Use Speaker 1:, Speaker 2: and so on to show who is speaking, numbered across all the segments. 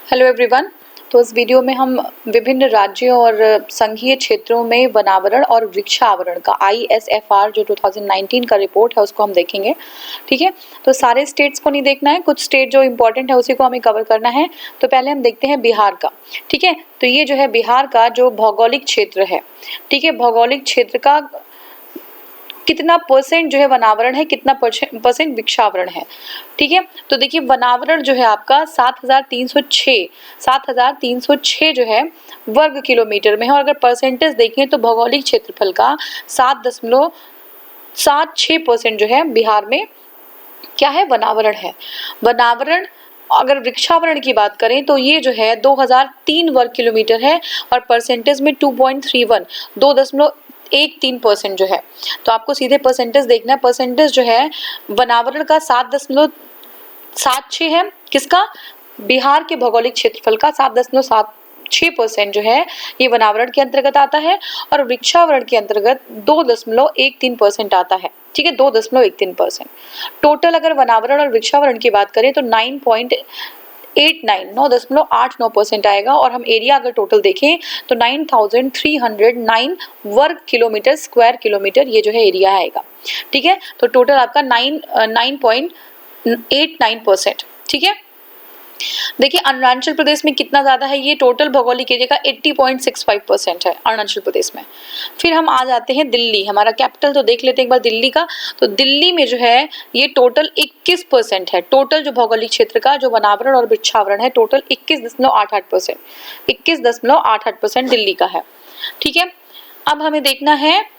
Speaker 1: Hello everyone. तो इस video में हम विभिन्न राज्यों और संघीय क्षेत्रों में वनावरण और वृक्षावरण का ISFR जो 2019 का रिपोर्ट है उसको हम देखेंगे। ठीक है, तो सारे स्टेट्स को नहीं देखना है, कुछ स्टेट जो इम्पोर्टेंट है उसी को हमें कवर करना है। तो पहले हम देखते हैं बिहार का। ठीक है, तो ये जो है बिहार का जो भौगोलिक क्षेत्र है, ठीक है, भौगोलिक क्षेत्र का कितना परसेंट जो है वनावरण है, कितना परसेंट वृक्षावरण है। ठीक है, तो देखिए वनावरण जो है आपका 7,306 जो है वर्ग किलोमीटर में है, और अगर परसेंटेज देखें तो भौगोलिक क्षेत्रफल का 7.76% जो है बिहार में क्या है, वनावरण है। वनावरण अगर वृक्षावरण की बात करें तो ये जो है 2003 वर्ग किलोमीटर है, और परसेंटेज में 2.31 2.13% जो है। तो आपको सीधे परसेंटेज देखना है। परसेंटेज जो है वनावरण का 7.76 है, किसका, बिहार के भौगोलिक क्षेत्रफल का 7.76% जो है ये वनावरण के अंतर्गत आता है, और वृक्षावरण के अंतर्गत 2.13% आता है। ठीक है, 2.13%। टोटल अगर वनावरण और वृक्षावरण की बात करें तो 9.89% आएगा, और हम एरिया अगर टोटल देखें तो 9,309 वर्ग किलोमीटर स्क्वायर किलोमीटर ये जो है एरिया आएगा। ठीक है, तो टोटल आपका 9.89%। ठीक है, देखिए अरुणाचल प्रदेश में कितना ज्यादा है, ये टोटल भौगोलिक एरिया का 80.65% है अरुणाचल प्रदेश में। फिर हम आ जाते हैं दिल्ली, हमारा कैपिटल तो देख लेते हैं एक बार दिल्ली का। तो दिल्ली में जो है ये टोटल 21% है, टोटल जो भौगोलिक क्षेत्र का जो वनावरण और वृक्षावरण है टोटल 21.88% दिल्ली का है। ठीक है, अब हमें देखना है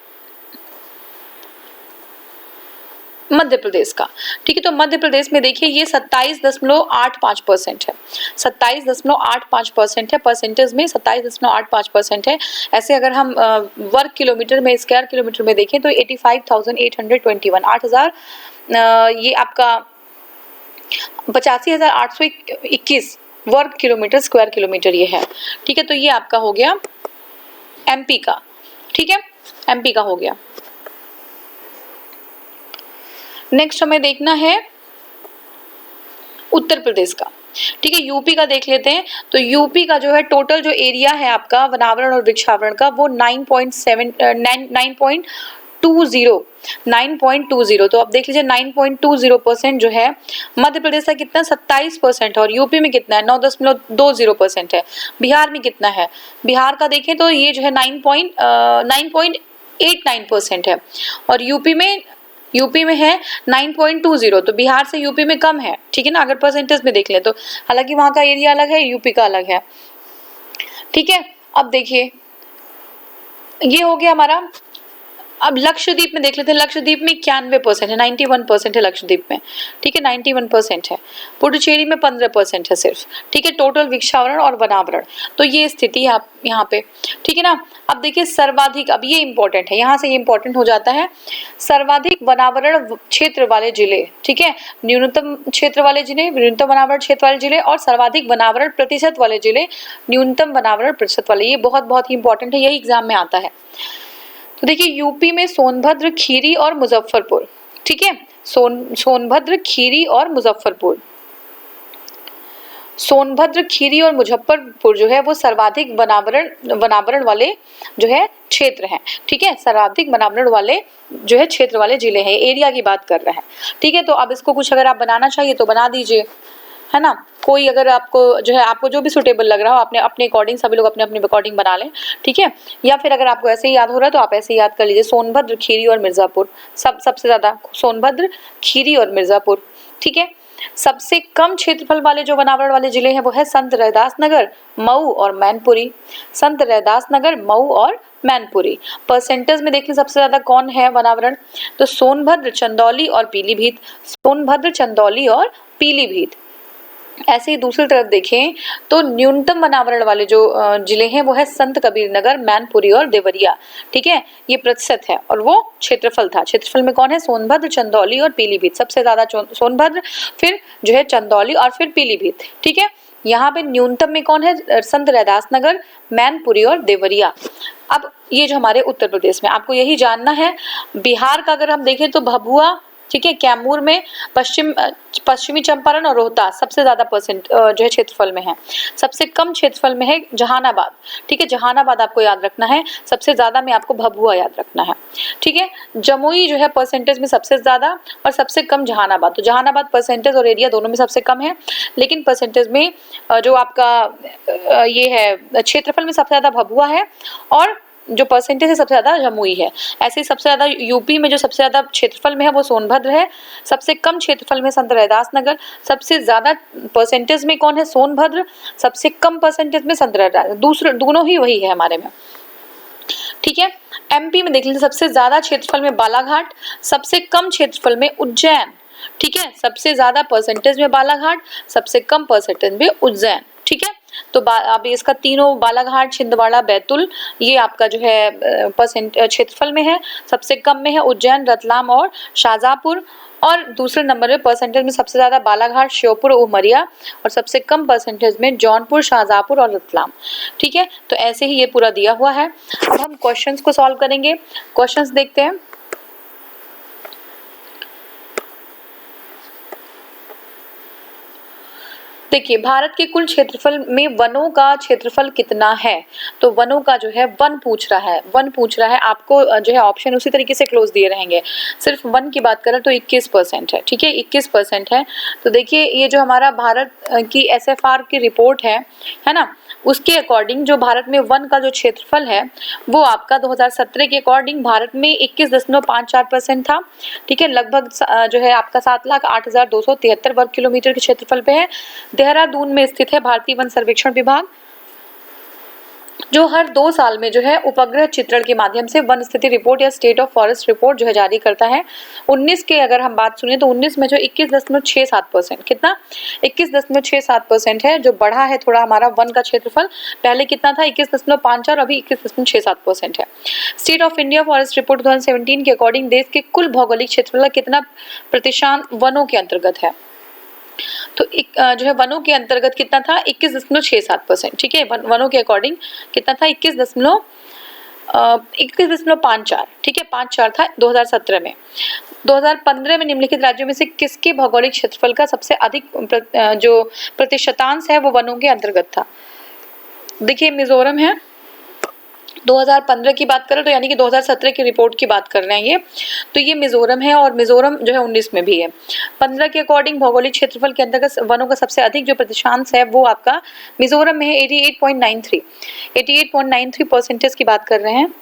Speaker 1: मध्य प्रदेश का। ठीक है, तो मध्य प्रदेश में देखिए ये 27.85% है, 27.85% है, परसेंटेज में 27.85% है। ऐसे अगर हम वर्ग किलोमीटर में, स्क्वायर किलोमीटर में देखें तो 85,821 8,000 ये आपका 85,821 वर्ग किलोमीटर स्क्वायर किलोमीटर ये है। ठीक है, तो ये आपका हो गया MP का। ठीक है, MP का हो गया। नेक्स्ट हमें देखना है उत्तर प्रदेश का। ठीक है, यूपी का देख लेते हैं। तो यूपी का जो है टोटल जो एरिया है आपका वनावरण और वृक्षावरण का वो 9.20। तो आप देख लीजिए 9.20% जो है। मध्य प्रदेश का कितना, 27% है, और यूपी में कितना है, 9.20% है। बिहार में कितना है, बिहार का देखें तो ये जो है 9.89% है, और यूपी में है 9.20। तो बिहार से यूपी में कम है। ठीक है ना, अगर परसेंटेज में देख ले तो, हालांकि वहां का एरिया अलग है, यूपी का अलग है। ठीक है, अब देखिए ये हो गया हमारा। अब लक्षद्वीप में देख लेते हैं। लक्षद्वीप में 91% है, 91% है लक्षद्वीप में। ठीक है, 91% है। पुडुचेरी में 15% है सिर्फ। ठीक है, टोटल वृक्षावरण और वनावरण तो ये स्थिति है यहाँ पे। ठीक है ना, अब देखिए सर्वाधिक, अब ये इंपॉर्टेंट है, यहाँ से ये इंपॉर्टेंट हो जाता है। सर्वाधिक वनावरण क्षेत्र वाले जिले, ठीक है, न्यूनतम क्षेत्र वाले जिले, न्यूनतम वनावरण क्षेत्र वाले जिले, और सर्वाधिक वनावरण प्रतिशत वाले जिले, न्यूनतम वनावरण प्रतिशत वाले, ये बहुत बहुत ही इंपॉर्टेंट है, यही एग्जाम में आता है। तो देखिए यूपी में सोनभद्र, खीरी और मुजफ्फरपुर। ठीक है, सोनभद्र, खीरी और मुजफ्फरपुर, सोनभद्र, खीरी और मुजफ्फरपुर जो है वो सर्वाधिक वनावरण वाले जो है क्षेत्र हैं। ठीक है, सर्वाधिक वनावरण वाले जो है क्षेत्र वाले जिले हैं, एरिया की बात कर रहे हैं। ठीक है, तो अब इसको कुछ अगर आप बनाना चाहिए तो बना दीजिए, है ना। कोई अगर आपको जो है, आपको जो भी सुटेबल लग रहा हो अपने अपने अकॉर्डिंग, सभी लोग अपने अपने अकॉर्डिंग बना लें। ठीक है, या फिर अगर आपको ऐसे ही याद हो रहा है तो आप ऐसे ही याद कर लीजिए, सोनभद्र, खीरी और मिर्जापुर। सबसे ज्यादा सोनभद्र, खीरी और मिर्जापुर। ठीक है, सबसे कम क्षेत्रफल वाले जो वनावरण वाले जिले हैं वो है संत रैदास नगर, मऊ और मैनपुरी। संत रैदास नगर, मऊ और मैनपुरी। परसेंटेज में देखिए सबसे ज्यादा कौन है वनावरण, तो सोनभद्र, चंदौली और पीलीभीत, सोनभद्र, चंदौली और पीलीभीत। ऐसे ही दूसरी तरफ देखें तो न्यूनतम वनावरण वाले जो जिले हैं वो है संत कबीर नगर, मैनपुरी और देवरिया। ठीक है, ये प्रतिशत है, और वो क्षेत्रफल था। क्षेत्रफल में कौन है, सोनभद्र, चंदौली और पीलीभीत। सबसे ज्यादा सोनभद्र, फिर जो है चंदौली और फिर पीलीभीत। ठीक है, यहाँ पे न्यूनतम में कौन है, संत रैदास नगर, मैनपुरी और देवरिया। अब ये जो हमारे उत्तर प्रदेश में, आपको यही जानना है। बिहार का अगर हम देखें तो भभुआ, ठीक है। कैमूर में पश्चिमी चंपारण और रोहतास सबसे ज्यादा परसेंट जो है क्षेत्रफल में है। सबसे कम क्षेत्रफल में है जहानाबाद, ठीक है, जहानाबाद आपको याद रखना है। सबसे ज्यादा में आपको भभुआ याद रखना है, ठीक है। जमुई जो है परसेंटेज में सबसे ज्यादा और सबसे कम जहानाबाद। तो जहानाबाद परसेंटेज और एरिया दोनों में सबसे कम है, लेकिन परसेंटेज में जो आपका ये है क्षेत्रफल में सबसे ज्यादा भभुआ है और जो परसेंटेज है सबसे ज्यादा जमुई है। ऐसे ही सबसे ज्यादा यूपी में जो सबसे ज्यादा क्षेत्रफल में है वो सोनभद्र है। सबसे कम क्षेत्रफल में संत रैदास नगर। सबसे ज्यादा परसेंटेज में कौन है? सोनभद्र। सबसे कम परसेंटेज में संत रैदास। दूसरे दोनों ही वही है हमारे में, ठीक है। एमपी में देख लीजिए सबसे ज्यादा क्षेत्रफल में बालाघाट, सबसे कम क्षेत्रफल में उज्जैन, ठीक है। सबसे ज्यादा परसेंटेज में बालाघाट, सबसे कम परसेंटेज में उज्जैन, ठीक है। तो अब इसका तीनों बालाघाट, छिंदवाड़ा, बैतूल ये आपका जो है परसेंट क्षेत्रफल में है। सबसे कम में है उज्जैन, रतलाम और शाहजहांपुर। और दूसरे नंबर में परसेंटेज में सबसे ज्यादा बालाघाट, श्योपुर, उमरिया और सबसे कम परसेंटेज में जौनपुर, शाहजहांपुर और रतलाम, ठीक है। तो ऐसे ही ये पूरा दिया हुआ है। अब हम क्वेश्चंस को सॉल्व करेंगे। क्वेश्चंस देखते हैं। देखिए भारत के कुल क्षेत्रफल में वनों का क्षेत्रफल कितना है? तो वनों का जो है वन पूछ रहा है आपको जो है ऑप्शन उसी तरीके से क्लोज दिए रहेंगे। सिर्फ वन की बात करें तो 21% है, ठीक है, 21% है। तो देखिए ये जो हमारा भारत की SFR की रिपोर्ट है ना, उसके अकॉर्डिंग जो भारत में वन का जो क्षेत्रफल है वो आपका 2017 के अकॉर्डिंग भारत में 21.54% था, ठीक है। लगभग जो है आपका 7,08,273 वर्ग किलोमीटर के क्षेत्रफल पे है। देहरादून में स्थित है भारतीय वन सर्वेक्षण विभाग, जो हर 2 साल में जो है उपग्रह चित्रण के माध्यम से वन स्थिति रिपोर्ट या स्टेट ऑफ फॉरेस्ट रिपोर्ट जो है जारी करता है। 19 के अगर हम बात सुने तो 19 में जो 21.67%, कितना 21.67% है, जो बढ़ा है थोड़ा हमारा वन का क्षेत्रफल। पहले कितना था 21.54, अभी 21.67% है। State of India forest report 2017 के अकॉर्डिंग देश के कुल भौगोलिक क्षेत्रफल का कितना प्रतिशत वनों के अंतर्गत है? तो जो है वनों के अंतर्गत कितना था 21.67%, ठीक है। वनों के अकॉर्डिंग कितना था 21.54, ठीक है, 54 था 2017 में। 2015 में निम्नलिखित राज्यों में से किसके भौगोलिक क्षेत्रफल का सबसे अधिक जो प्रतिशतांश है वो वनों के अंतर्गत था? देखिए मिजोरम है। 2015 की बात करें तो यानी कि 2017 की रिपोर्ट की बात कर रहे हैं ये, तो ये मिजोरम है और मिजोरम जो है 19 में भी है। 15 के अकॉर्डिंग भौगोलिक क्षेत्रफल के अंतर्गत वनों का सबसे अधिक जो प्रतिशतांश है वो आपका मिजोरम में है 88.93% की बात कर रहे हैं।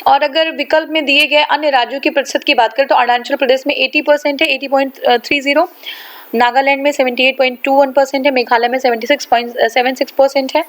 Speaker 1: और अगर विकल्प में दिए गए अन्य राज्यों के प्रतिशत की बात करें तो अरुणाचल प्रदेश में 80% है, 80.30, नागालैंड में 78.21% है, मेघालय में 76.76% है,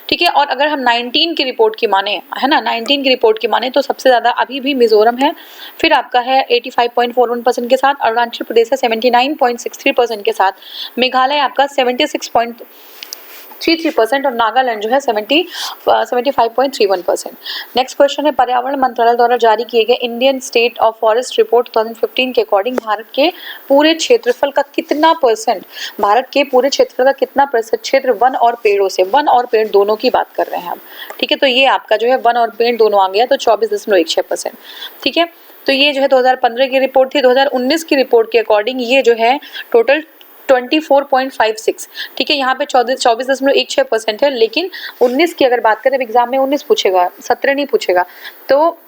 Speaker 1: ठीक है। और अगर हम 19 की रिपोर्ट की माने, है ना, 19 की रिपोर्ट की माने तो सबसे ज़्यादा अभी भी मिजोरम है, फिर आपका है 85.41% के साथ, अरुणाचल प्रदेश है 79.63% के साथ, मेघालय आपका 76.33% और नागालैंड जो है 75.31%। नेक्स्ट क्वेश्चन है पर्यावरण मंत्रालय द्वारा जारी किए गए Indian state of forest report 2015 के अकॉर्डिंग भारत के पूरे क्षेत्रफल का कितना परसेंट, भारत के पूरे क्षेत्रफल का कितना प्रतिशत क्षेत्र वन और पेड़ों से, वन और पेड़ दोनों की बात कर रहे हैं हम, ठीक है। तो ये आपका जो है वन और पेड़ दोनों आ गया, तो 24.16%, ठीक है। तो ये जो है 2015 की रिपोर्ट थी। 2019 की रिपोर्ट के अकॉर्डिंग ये जो है टोटल 24.56, ठीक है। यहाँ पे 24.16% है, लेकिन 19 की अगर बात करें एग्जाम में 19 पूछेगा, 17 नहीं पूछेगा। तो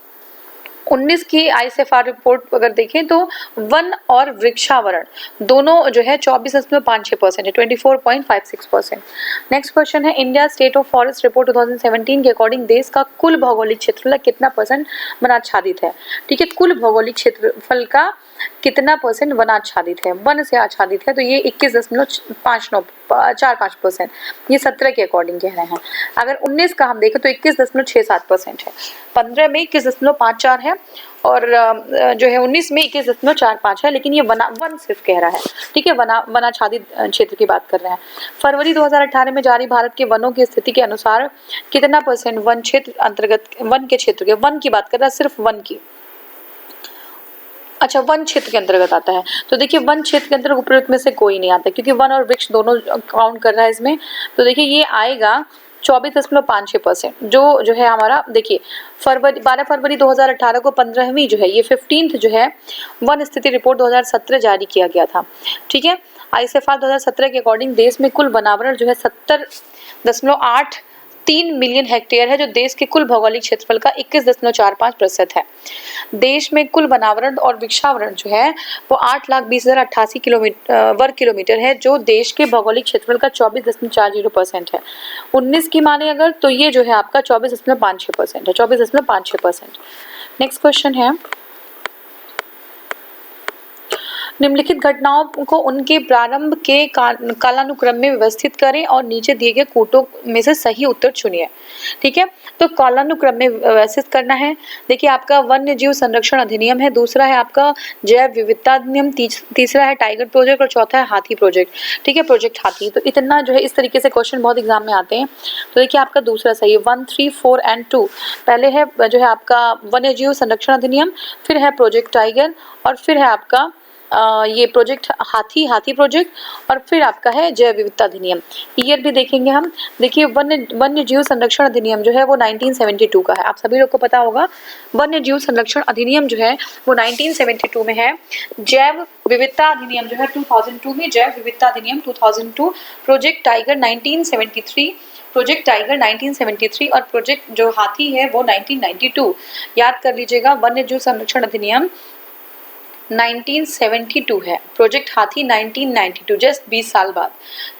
Speaker 1: 19 की ICFR रिपोर्ट अगर देखें तो वन और वृक्षावरण दोनों जो है 24.56% है, 24.56%। नेक्स्ट क्वेश्चन है India state of forest report 2017 के अकॉर्डिंग देश का कुल भौगोलिक क्षेत्रफल कितना परसेंट वनाच्छादित है, ठीक है। कुल भौगोलिक क्षेत्रफल का कितना परसेंट वन आच्छादित है, वन से आच्छादित है, तो ये 21.45%, ये 17 के अकॉर्डिंग कह रहे हैं। अगर 19 का हम देखें तो 21.67% है, 15 में 21.54 है और जो है 19 में 21.45 है, लेकिन ये वन सिर्फ कह रहा है, ठीक है, वनाच्छादित क्षेत्र की बात कर रहे हैं। फरवरी 2018 में जारी भारत के वनों की स्थिति के अनुसार कितना परसेंट वन क्षेत्र अंतर्गत, वन के क्षेत्र के, वन की बात कर रहा है, सिर्फ वन की, अच्छा वन क्षेत्र के अंतर्गत आता है। तो देखिए वन क्षेत्र के अंतर्गत उपयुक्त में से कोई नहीं आता, क्योंकि वन और वृक्ष दोनों काउंट कर रहा है इसमें। तो देखिए ये आएगा 24.56%। जो है हमारा देखिए 12 फरवरी 2018 को 15वीं जो है ये 15th जो है वन स्थिति रिपोर्ट 2017 जारी किया गया था। ठीक है, आईसीएफआर 2017 के अकॉर्डिंग देश में कुल वनावरण जो है 70.83 मिलियन हेक्टेयर है, जो देश के कुल भौगोलिक क्षेत्रफल का 21.45% है। देश में कुल वनावरण और वृक्षावरण जो है वो 8,20,088 वर्ग किलोमीटर है, जो देश के भौगोलिक क्षेत्रफल का 24.40% है। 19 की माने अगर तो ये जो है आपका 24.56% है, 24.56%। नेक्स्ट क्वेश्चन है, निम्नलिखित घटनाओं को उनके प्रारंभ के कालानुक्रम में व्यवस्थित करें और नीचे दिए गए कूटों में से सही उत्तर चुनिए। ठीक है, तो कालानुक्रम में व्यवस्थित करना है। देखिए आपका वन्य जीव संरक्षण अधिनियम है, दूसरा है आपका जैव विविधता अधिनियम, तीसरा है टाइगर प्रोजेक्ट और चौथा है हाथी प्रोजेक्ट। ठीक है, प्रोजेक्ट हाथी। तो इतना जो है इस तरीके से क्वेश्चन बहुत एग्जाम में आते हैं। तो देखिए आपका दूसरा सही है, 1, 3, 4 एंड 2। पहले है जो है आपका वन्य जीव संरक्षण अधिनियम, फिर है प्रोजेक्ट टाइगर और फिर है आपका ये प्रोजेक्ट हाथी प्रोजेक्ट और फिर आपका है जैव विविधता अधिनियम। ईयर भी देखेंगे हम। देखिए वन्य जीव संरक्षण अधिनियम जो है वो 1972 का है, आप सभी लोग को पता होगा। वन्य जीव संरक्षण अधिनियम जो है वो 1972 में है। जैव विविधता अधिनियम जो है 2002 में, जैव विविधता अधिनियम 2002। प्रोजेक्ट टाइगर 1973, प्रोजेक्ट टाइगर 1973 और प्रोजेक्ट जो हाथी है वो 1992। याद कर लीजिएगा, वन्य जीव संरक्षण अधिनियम 1972 है, प्रोजेक्ट हाथी 1992, जस्ट 20 साल बाद।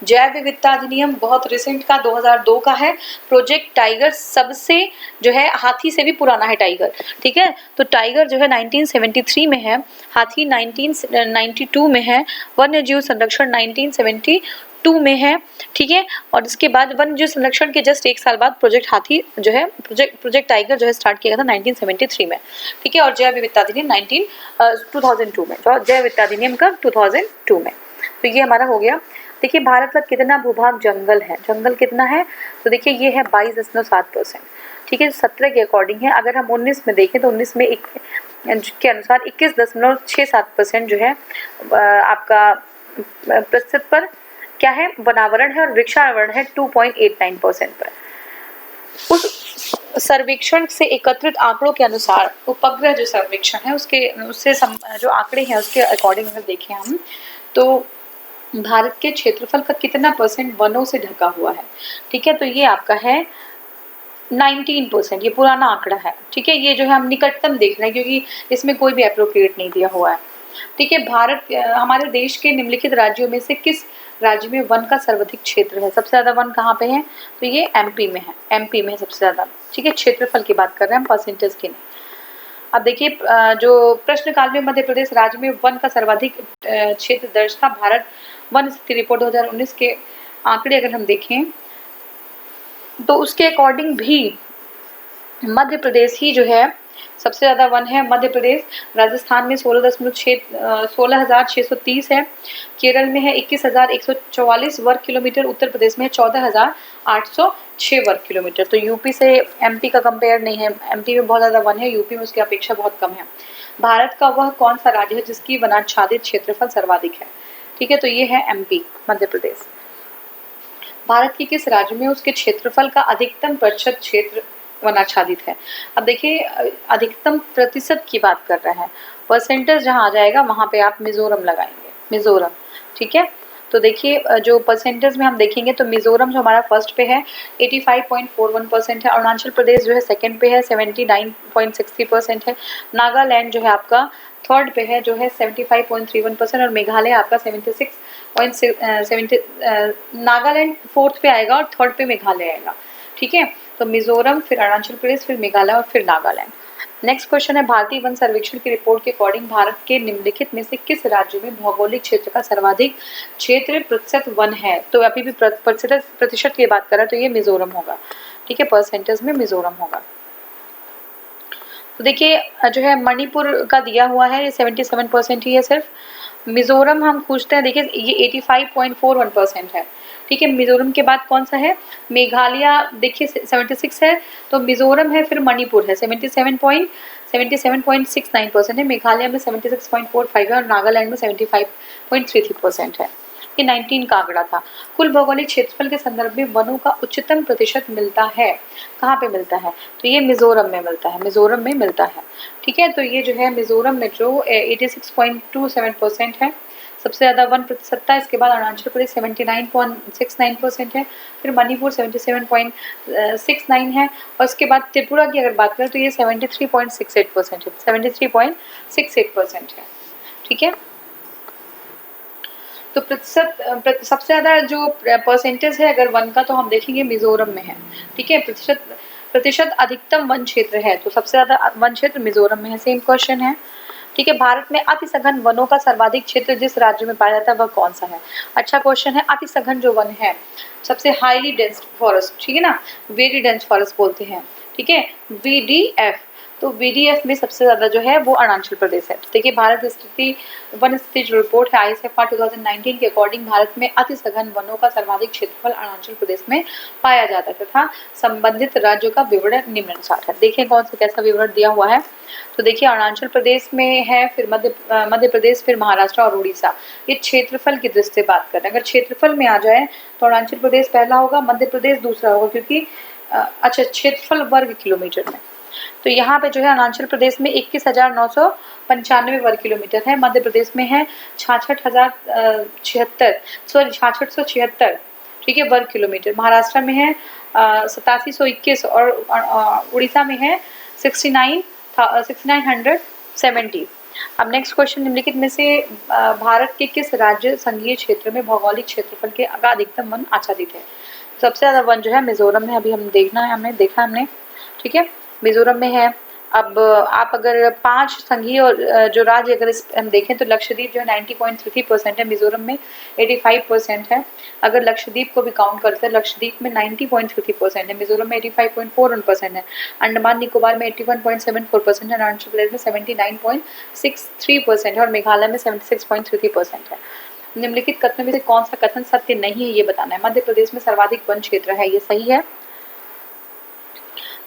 Speaker 1: जैव विविधता अधिनियम बहुत रिसेंट का 2002 का है। प्रोजेक्ट टाइगर सबसे जो है हाथी से भी पुराना है टाइगर। ठीक है, तो टाइगर जो है 1973 में है, हाथी 1992 में है, वन्य जीव संरक्षण 1972 में है। ठीक है, और इसके बाद वन्य जीव संरक्षण के जस्ट 1 साल बाद प्रोजेक्ट हाथी जो है प्रोजेक्ट टाइगर जो है स्टार्ट किया गया था 1973 में। ठीक है, और जैव विविधता अधिनियम 2002 में, जैव विविधता अधिनियम का 2002 में। तो ये हमारा हो गया। देखिए भारत का कितना भूभाग जंगल है, जंगल कितना है, तो देखिए ये है 22.7%। ठीक है, 17 के अकॉर्डिंग है। अगर हम 19 में देखें तो 19 में के अनुसार 21.67% जो है आपका प्रतिशत पर क्या है वनावरण है और वृक्षावरण है 2.89% पर। उस सर्वेक्षण से एकत्रित आंकड़ों के अनुसार उपग्रह जो सर्वेक्षण है उससे जो आंकड़े हैं उसके अकॉर्डिंग अगर देखें हम तो भारत के क्षेत्रफल का कितना % वनों से ढका हुआ है। ठीक है, तो ये आपका है 19%, ये पुराना आंकड़ा है। ठीक है, ये जो है हम निकटतम देख रहे हैं क्योंकि इसमें कोई भी एप्रोप्रिएट नहीं दिया हुआ है। ठीक है, हमारे देश के निम्नलिखित राज्यों में से किस राज्य में वन का सर्वाधिक क्षेत्र है? सबसे ज्यादा वन कहाँ पे है? तो ये एमपी में है, एमपी में सबसे ज्यादा। ठीक है, क्षेत्रफल की बात कर रहे हैं हम, परसेंटेज की नहीं। अब देखिए जो प्रश्नकाल में मध्य प्रदेश राज्य में वन का सर्वाधिक क्षेत्र दर्ज था। भारत वन स्थिति रिपोर्ट 2019 के आंकड़े अगर हम देखें तो उसके अकॉर्डिंग भी मध्य प्रदेश ही जो है सबसे ज़्यादा वन है। मध्य प्रदेश, राजस्थान में 16,630 है, केरल में है 21,144 वर्ग किलोमीटर, उत्तर प्रदेश में है 14,806 वर्ग किलोमीटर। तो यूपी से एमपी का कंपेयर नहीं है, एमपी में बहुत ज़्यादा वन है, यूपी में उसकी अपेक्षा बहुत कम है। भारत का वह कौन सा राज्य है जिसकी वनाच्छादित क्षेत्रफल सर्वाधिक है? ठीक है, तो ये है एमपी, मध्य प्रदेश। भारत के किस राज्य में उसके क्षेत्रफल का अधिकतम प्रतिशत क्षेत्र वनाच्छादित है? अब देखिए अधिकतम प्रतिशत की बात कर रहे हैं, परसेंटेज जहां आ जाएगा वहां पे आप मिजोरम लगाएंगे, मिजोरम। ठीक है, तो देखिए जो परसेंटेज में हम देखेंगे तो मिजोरम जो हमारा फर्स्ट पे है 85.41% है, अरुणाचल प्रदेश जो है सेकंड पे है 79.60% है, नागालैंड जो है आपका थर्ड पे है जो है 75.31% और मेघालय आपका 76.70 नागालैंड फोर्थ पे आएगा और थर्ड पे मेघालय आएगा। ठीक है, तो मिजोरम, फिर अरुणाचल प्रदेश, फिर मेघालय और फिर नागालैंड। नेक्स्ट क्वेश्चन है, भारतीय वन सर्वेक्षण की रिपोर्ट के अकॉर्डिंग भारत के निम्नलिखित में से किस राज्य में भौगोलिक क्षेत्र का सर्वाधिक क्षेत्र प्रतिशत वन है? तो अभी भी प्रतिशत की बात कर रहा है तो ये मिजोरम होगा। ठीक है, परसेंटेज में मिजोरम होगा। तो देखिए जो है मणिपुर का दिया हुआ है ये 77% ही है सिर्फ। मिजोरम हम पूछते हैं, देखिए ये 85.41% है। ठीक है, मिजोरम के बाद कौन सा है? मेघालय देखिए 76 है, तो मिजोरम है, फिर मणिपुर है 77.69% है, मेघालय में 76.45 है और नागालैंड में 75.33% है। ये 19 का आंकड़ा था। कुल भौगोलिक क्षेत्रफल के संदर्भ में वनों का उच्चतम प्रतिशत मिलता है, कहाँ पे मिलता है? तो ये मिजोरम में मिलता है, मिजोरम में मिलता है। ठीक है, तो ये जो है मिजोरम में जो 86.27% है, सबसे ज़्यादा वन प्रतिशतता। इसके बाद अरुणाचल प्रदेश 79.69% है, फिर मणिपुर 77.69 है, और उसके बाद त्रिपुरा की अगर बात करें तो ये 73.68% है, 73.68% है। ठीक है, तो सबसे ज़्यादा जो परसेंटेज है अगर वन का, तो हम देखेंगे मिजोरम में है। ठीक है, प्रतिशत अधिकतम वन क्षेत्र है, तो सबसे ज़्यादा वन क्षेत्र मिजोरम में है। सेम क्वेश्चन है। ठीक है, भारत में अति सघन वनों का सर्वाधिक क्षेत्र जिस राज्य में पाया जाता है वह कौन सा है? अच्छा क्वेश्चन है। अति सघन जो वन है, सबसे हाईली डेंस फॉरेस्ट, ठीक है ना, वेरी डेंस फॉरेस्ट बोलते हैं। ठीक है, VDF, तो VDF में सबसे ज्यादा जो है वो अरुणाचल प्रदेश है। तो देखिए, भारत स्थिति वन स्थिति जो रिपोर्ट है ICFR 2019 के अकॉर्डिंग भारत में अति सघन वनों का सर्वाधिक क्षेत्रफल अरुणाचल प्रदेश में पाया जाता है तथा संबंधित राज्यों का विवरण निम्नानुसार है। देखिए कौन सा कैसा विवरण दिया हुआ है। तो देखिए, अरुणाचल प्रदेश में है, फिर मध्य प्रदेश, फिर महाराष्ट्र और उड़ीसा। ये क्षेत्रफल की दृष्टि से बात कर रहे हैं। अगर क्षेत्रफल में आ जाए तो अरुणाचल प्रदेश पहला होगा, मध्य प्रदेश दूसरा होगा, क्योंकि अच्छा क्षेत्रफल वर्ग किलोमीटर में, तो यहाँ पे जो है अरुणाचल प्रदेश में 21,995 वर्ग किलोमीटर है, मध्य प्रदेश में है 6676 ठीक है वर्ग किलोमीटर, महाराष्ट्र में है 8721 और उड़ीसा में है 6970। अब नेक्स्ट क्वेश्चन, निम्नलिखित में से भारत के किस राज्य संघीय क्षेत्र में भौगोलिक क्षेत्रफल के अधिकतम वन आच्छादित है? सबसे ज्यादा वन जो है मिजोरम में, अभी हम देखा हमने। ठीक है, मिजोरम में है। अब आप अगर 5 संघीय और जो राज्य अगर हम देखें तो लक्षद्वीप जो है 90.33% है, मिजोरम में 85% है। अगर लक्षद्वीप को भी काउंट करते हैं, लक्षद्वीप में 90.33% है, मिजोरम में 85.41% है, अंडमान निकोबार में 81.74% है, अरुणाचल प्रदेश में 79.63% है और मेघालय में 76.33% है। निम्नलिखित कथनों में से कौन सा कथन सत्य नहीं है ये बताना है। मध्य प्रदेश में सर्वाधिक वन क्षेत्र है, ये सही है।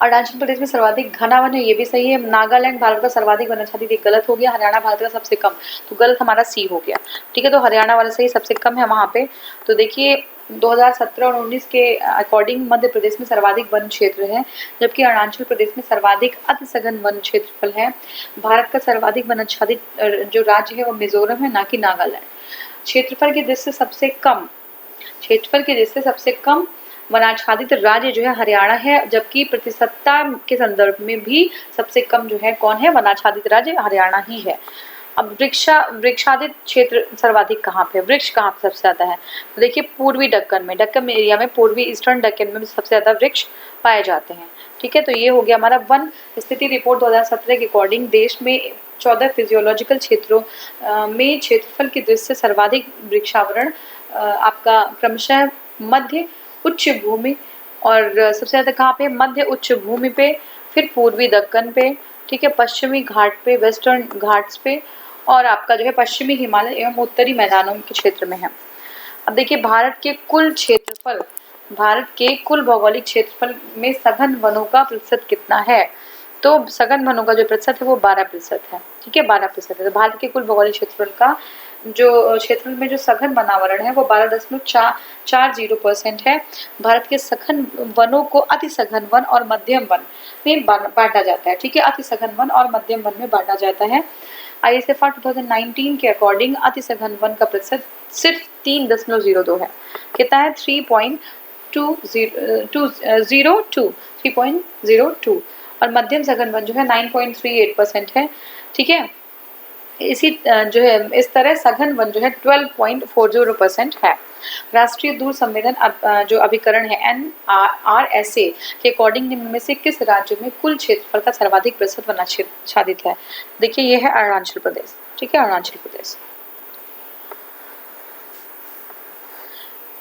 Speaker 1: अरुणाचल प्रदेश में सर्वाधिक घना वन है, ये भी सही है। नागालैंड भारत का सर्वाधिक वन आच्छादित, ये गलत हो गया। हरियाणा भारत का सबसे कम, तो गलत हमारा सी हो गया। ठीक है, तो हरियाणा वाला सही, सबसे कम है वहाँ पे। तो देखिए 2017 और 19 के अकॉर्डिंग मध्य प्रदेश में सर्वाधिक वन क्षेत्र है, जबकि अरुणाचल प्रदेश में सर्वाधिक अति सघन वन क्षेत्रफल है। भारत का सर्वाधिक वन आच्छादित जो राज्य है वो मिजोरम है, ना कि नागालैंड। क्षेत्रफल की दृष्टि से सबसे कम वनाच्छादित राज्य जो है हरियाणा है, जबकि प्रतिशतता के संदर्भ में भी सबसे कम जो है कौन है, वनाच्छादित राज्य हरियाणा ही है। अब वृक्षादित क्षेत्र सर्वाधिक कहाँ पे, वृक्ष कहाँ पे सबसे ज्यादा है? तो देखिए पूर्वी दक्कन एरिया में, पूर्वी ईस्टर्न दक्कन में सबसे ज्यादा वृक्ष पाए जाते हैं। ठीक है, तो ये हो गया हमारा वन स्थिति रिपोर्ट 2017 के अकॉर्डिंग देश में 14 फिजियोलॉजिकल क्षेत्रों में क्षेत्रफल की दृष्टि से सर्वाधिक वृक्षावरण आपका क्रमशः मध्य उच्च भूमि और सबसे ज्यादा कहाँ पे, मध्य उच्च भूमि पे, फिर पूर्वी दक्कन पे, ठीक है, पश्चिमी घाट पे, वेस्टर्न घाट्स पे, और आपका जो है पश्चिमी हिमालय एवं उत्तरी मैदानों के क्षेत्र में है। अब देखिए भारत के कुल भौगोलिक क्षेत्रफल में सघन वनों का प्रतिशत कितना है? तो सघन वनों का जो प्रतिशत है वो 12% है। ठीक है, 12% है। तो भारत के कुल भौगोलिक क्षेत्रफल का जो क्षेत्रफल में जो सघन वनावरण है वो 12.40% है। भारत के सघन वनों को अति सघन वन और मध्यम वन में बांटा जाता है। ठीक है, अति सघन वन और मध्यम वन में बांटा जाता है। ICFR 2019 के अकॉर्डिंग अति सघन वन का प्रतिशत सिर्फ 3.02 है। कितना है? 3.02 और मध्यम सघन वन जो है 9.38% है। ठीक है, इसी जो है इस तरह सघन वन जो है 12.40% है। राष्ट्रीय दूर संवेदन जो अभिकरण है NRSA के अकॉर्डिंग निम्न में से किस राज्य में कुल क्षेत्रफल का सर्वाधिक प्रतिशत वनाच्छादित है? देखिए ये है अरुणाचल प्रदेश। ठीक है, अरुणाचल प्रदेश।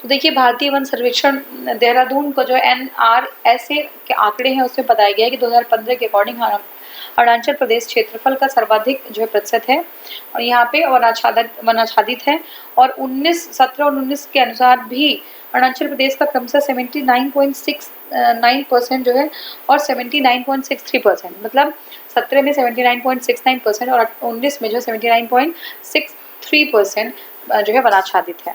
Speaker 1: तो देखिए भारतीय वन सर्वेक्षण देहरादून को जो NRSA के आंकड़े हैं उसमें बताया गया है कि 2015 के अकॉर्डिंग अरुणाचल प्रदेश क्षेत्रफल का सर्वाधिक जो है प्रतिशत है और यहाँ पे वनाच्छादित है। और 17 और 19 के अनुसार भी अरुणाचल प्रदेश का क्रमशः 79.69% जो है और 79.63%, मतलब 17 में 79.69% और 19 में जो 79.63% जो है वनाच्छादित है।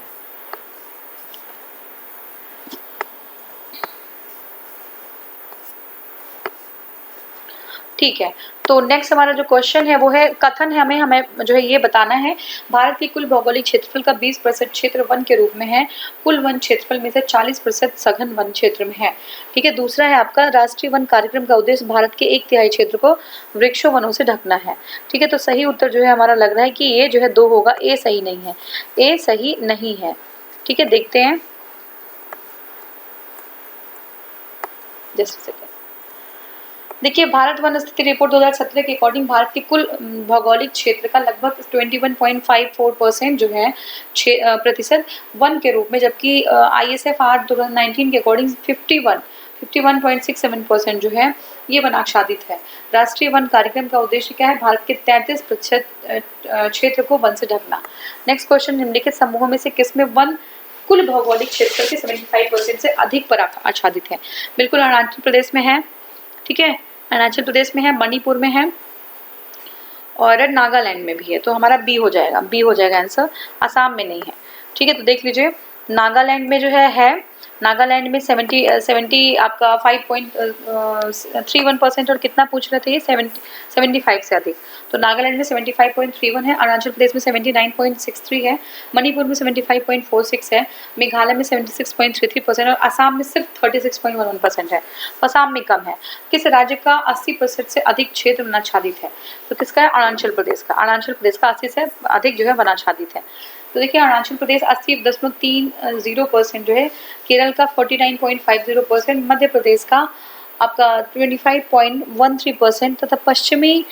Speaker 1: ठीक है, तो नेक्स्ट हमारा जो क्वेश्चन है वो है कथन है, हमें जो है ये बताना है भारत के कुल भौगोलिक क्षेत्रफल का 20% क्षेत्र वन के रूप में है, कुल वन क्षेत्रफल में से 40% सघन वन क्षेत्र में है। ठीक है, दूसरा है आपका राष्ट्रीय वन कार्यक्रम का उद्देश्य भारत के 1/3 क्षेत्र को वृक्षों वनों से ढकना है। ठीक है, तो सही उत्तर जो है हमारा लग रहा है कि ये जो है 2 होगा, ए सही नहीं है, ए सही नहीं है। ठीक है, देखते हैं जस्ट सेकंड। देखिए, भारत वन स्थिति रिपोर्ट 2017 के अकॉर्डिंग भारत के कुल भौगोलिक क्षेत्र का लगभग 21.54% जो है प्रतिशत वन के रूप में, जबकि ISFR 2019 के अकॉर्डिंग 51.67% जो है ये वन आच्छादित है। राष्ट्रीय वन कार्यक्रम का उद्देश्य क्या है? भारत के 33% क्षेत्र को वन से ढकना। नेक्स्ट क्वेश्चन, निम्नलिखित समूहों में से किसमें वन कुल भौगोलिक क्षेत्र के 75% से अधिक पर आच्छादित है? बिल्कुल अरुणाचल प्रदेश में है। ठीक है, अरुणाचल प्रदेश में है, मणिपुर में है और नागालैंड में भी है, तो हमारा बी हो जाएगा, बी हो जाएगा आंसर। असम में नहीं है। ठीक है, तो देख लीजिए नागालैंड में जो है नागालैंड में 70 आपका 5.31% और कितना पूछ रहे थे ये 75 से अधिक, तो नागालैंड में 75.31 है, अरुणाचल प्रदेश में 79.63 है, मणिपुर में 75.46 है, मेघालय में 76.33% और असम में सिर्फ 36.11% है। असम में कम है। किस राज्य का 80% से अधिक क्षेत्र वनाच्छादित है? तो किसका है? अरुणाचल प्रदेश का। अरुणाचल प्रदेश का 80 से अधिक जो है वनाच्छादित है। तो देखिए अरुणाचल प्रदेश 80.30% जो है, केरल का 49.50%, मध्य प्रदेश का आपका 25.13% तथा पश्चिमी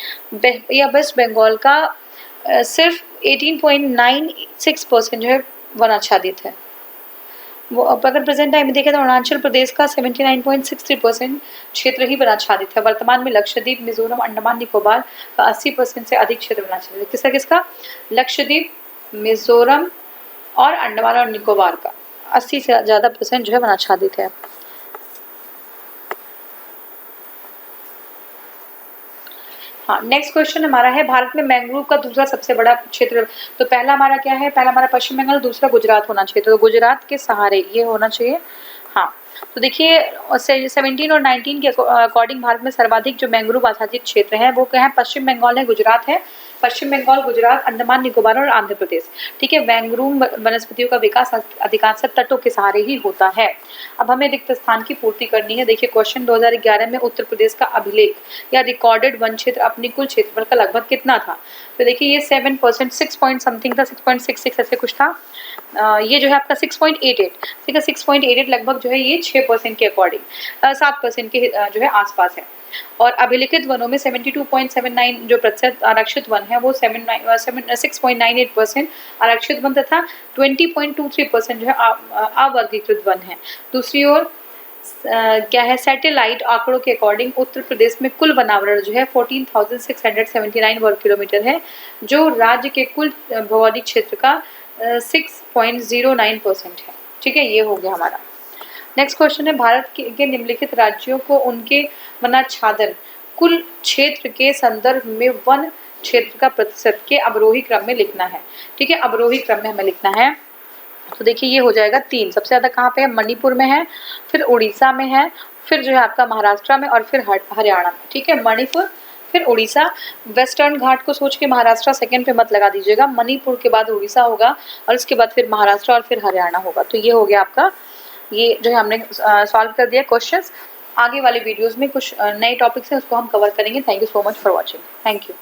Speaker 1: या वेस्ट बंगाल का सिर्फ 18.96% जो है वनाच्छादित है। वो अगर प्रेजेंट टाइम में देखें तो अरुणाचल प्रदेश का 79.63% क्षेत्र ही वनाच्छादित है। वर्तमान में लक्षद्वीप, मिजोरम, अंडमान निकोबार का 80% से अधिक क्षेत्र वनाच्छादित है। किसका किसका? लक्षद्वीप, मिजोरम और अंडमान और निकोबार का 80 से ज़्यादा % जो है वनाच्छादित है। हाँ, नेक्स्ट क्वेश्चन हमारा है भारत में मैंग्रोव का दूसरा सबसे बड़ा क्षेत्र, तो पहला हमारा क्या है? पहला हमारा पश्चिम बंगाल, दूसरा गुजरात होना चाहिए, तो गुजरात के सहारे ये होना चाहिए। हाँ, तो देखिए 17 और 19 के अकॉर्डिंग भारत में सर्वाधिक जो मैंग्रोव आच्छादित क्षेत्र है वो क्या है? पश्चिम बंगाल है, गुजरात है, पश्चिम बंगाल, गुजरात, अंडमान निकोबार और आंध्र प्रदेश। ठीक है, मैंग्रोव वनस्पतियों का विकास अधिकांश तटों के सहारे ही होता है। अब हमें रिक्त स्थान की पूर्ति करनी है। देखिए क्वेश्चन 2011 में उत्तर प्रदेश का अभिलेख या रिकॉर्डेड वन क्षेत्र अपनी कुल क्षेत्रफल का लगभग कितना था? तो देखिए ये 7%, 6 पॉइंट समथिंग था, 6.66 ऐसे कुछ था। ये जो है आपका 6.88, ठीक है, 6.88 लगभग जो है ये 6% के अकॉर्डिंग 7% के जो है आसपास है। और अभिलिखित वनों में 72.79 जो प्रतिशत आरक्षित वन है वो 6.98% आरक्षित वन तथा 20.23% जो है अवर्गीकृत वन है। दूसरी ओर क्या है? सैटेलाइट आंकड़ों के अकॉर्डिंग उत्तर प्रदेश में कुल वनावरण जो है 14,679 वर्ग किलोमीटर है, जो राज्य के कुल भौगोलिक क्षेत्र का 6.09% है। ठीक है, ये हो गया हमारा। नेक्स्ट क्वेश्चन है भारत के निम्नलिखित राज्यों को उनके वनाच्छादन कुल क्षेत्र के संदर्भ में वन क्षेत्र का प्रतिशत के अवरोही क्रम में लिखना है। ठीक है, अवरोही क्रम में हमें लिखना है। तो देखिए ये हो जाएगा 3, सबसे ज़्यादा कहाँ पे है? मणिपुर में है, फिर उड़ीसा में है, फिर जो है आपका महाराष्ट्र में और फिर हरियाणा में। ठीक है, मणिपुर, फिर उड़ीसा। वेस्टर्न घाट को सोच के महाराष्ट्र सेकंड पे मत लगा दीजिएगा, मणिपुर के बाद उड़ीसा होगा और उसके बाद फिर महाराष्ट्र और फिर हरियाणा होगा। तो ये हो गया आपका, ये जो है हमने सॉल्व कर दिया क्वेश्चंस। आगे वाले वीडियोस में कुछ नए टॉपिक्स हैं उसको हम कवर करेंगे। Thank you so much for watching. Thank you.